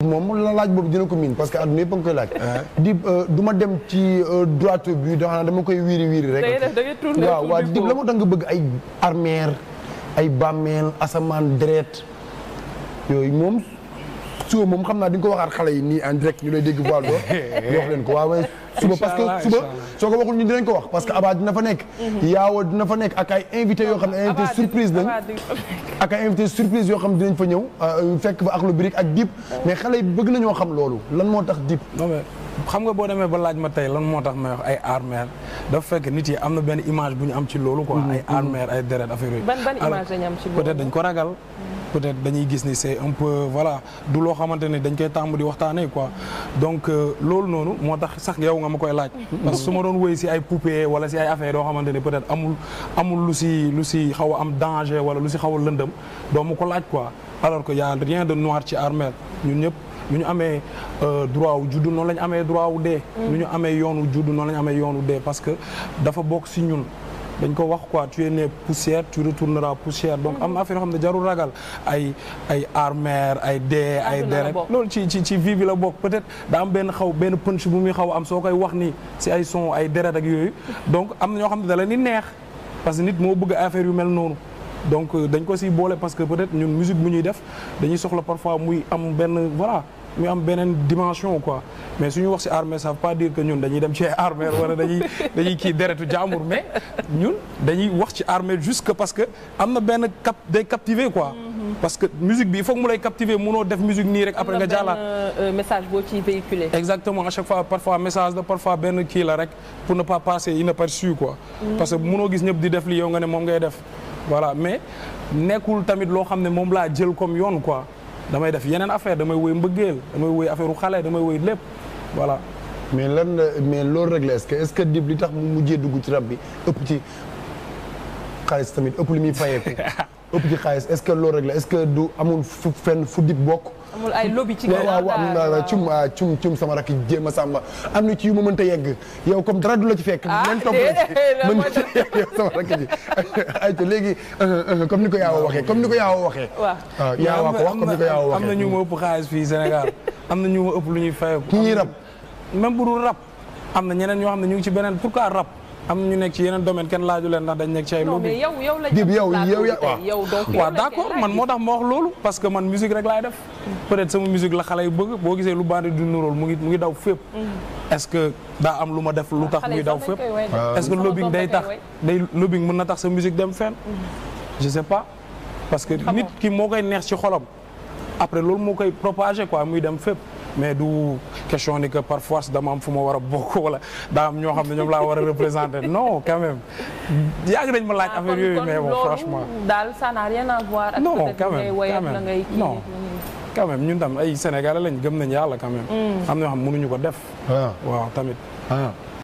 moom la laaj boobu dina ko miin parce que àdduna yëpp a ngi koy laaj. Dip du ma dem ci droite bi dama koy wiiri rek. waaw Dip la moo tax nga bëgg ay armeer ay bàmmeel asamaan deret yooyu moom suba moom xam naa di nga ko waxaat xale yi nii en direct ñu lay dégg voile d'or wax leen ko waaw suba parce que suba soo ko waxul ñu dinañ ko wax parce que Aba dina fa nekk Yaawa dina fa nekk ak ay invité yoo xam ne invité surprise lañ ak ay invité surprise yoo xam ne dinañ fa ñëw fekk fa Akhlou Brick ak Dip mais xale yi bëgg nañoo xam loolu lan moo tax Dip xam nga boo demee ba laaj ma tey lan moo tax may wax ay armère dafa fekk nit yi am na benn image bu ñu am ci loolu quoi ay armère ay deret affaire yooyu ban image lañ am ci loolu peut-être dañ ko ragal peut-être dañuy gis ni c'est un peu voilà du loo xamante ne dañ koy tàmm di waxtaanee quoi donc loolu noonu moo tax sax yow nga ma koy laaj parce que su ma doon wéy si ay poupée wala si ay affaires yoo xamante ne peut-être amul lu si xaw a am danger wala lu si xaw a lëndëm doo ma ko laaj quoi alors que y a rien de noir ci armère ñun ñëpp nu ñu amee droit wu juddu noonu la ñu amee droit wu dee nu ñu amee yoonu juddu noonu la ñu amee yoonu dee parce que dafa bokk si ñun dañ ko wax quoi tu es né poussière tu retourneras poussière donc am na affaire yoo xam ne jarul ragal ay armère ay dee ay deret loolu ci vie bi la bokk peut-être daa am benn punch bu muy xaw am soo koy wax ni si ay son ay deret ak yooyu donc am na ñoo xam ne da la ni neex parce que nit moo bëgg affaire yu mel noonu donc dañ ko si boole parce que peut-être ñun musique bu ñuy def dañuy soxla parfois muy am benn voilà muy am beneen dimension quoi mais suñu wax ci armée ça veut pas dire que ñun dañuy dem ci armée wala dañuy kii deretu jàmbur mais ñun dañuy wax ci armée juste que parce que am na benn day captiver quoi. parce que musique bi il faut que mu lay captiver mënoo def musique nii rek après nga jàllaat. message boo ciy véhiculer. exactement à chaque fois parfois message la parfois benn kii la rek pour ne pas passer inaperçu quoi. parce que mënoo gis ñëpp di def li yow nga ne moom ngay def voilà mais nekkul tamit loo xam ne moom laa jël comme yoon quoi. damay def yeneen affaire damay woy mbëggeel damay woy affaire u xale damay woy lépp voilà. mais loolu rek la est-ce que Dip li tax mu mujjee dugg ci rap bi ëpp ci xaalis tamit ëpp li muy fayeeku ëpp ci xaalis est-ce que loolu rek la est-ce que du amul fenn fu Dip bokk. amul ay lobby ci waaw cum sama rakk jéem a sàmba am na ci yu ma mënta yegg yow comme dara du la ci fekk. mën topp mën ci yegg yow sama rakk ji ayca léegi comme ni ko Yaawa waxee waaw Yaawa ko wax comme ni ko Yaawa waxee. am na ñu ma ëpp xaalis fii Sénégal am na ñu ma ëpp lu ñuy fayeeku. ki ñuy rap même bu dul rap am na ñeneen ñoo xam ne ñu ngi ci beneen pourquoi rap. am ñu nekk ci yeneen domaine kenn laaju leen ndax dañ nekk ci ay lobby. non mais yow la Dip yow waaw d'accord man moo tax ma wax loolu parce que man musique rek laay def peut-être sama musique la xale yu bëgg boo gisee lu bandi du nuróol mu ngi daw fépp est-ce que daa am lu ma def lu tax muy daw fépp est-ce que lobbying lobbying mën na tax sa musique dem fenn je sais pas parce que nit ki moo koy neex ci xolam après loolu moo koy propager quoi muy dem fépp mais du question ni que par force dama am fu ma war a bokk wala daa am ñoo xam ne ñoom laa war a représenter non quand même yàgg nañ ma laaj affaire yooyu mais bon franchement daal ça n'a rien à voir ak non quand même non quand même ñun tam ay Sénégalais lañ gëm nañ yàlla quand même am na ñoo xam mënuñu ko def waaw tamit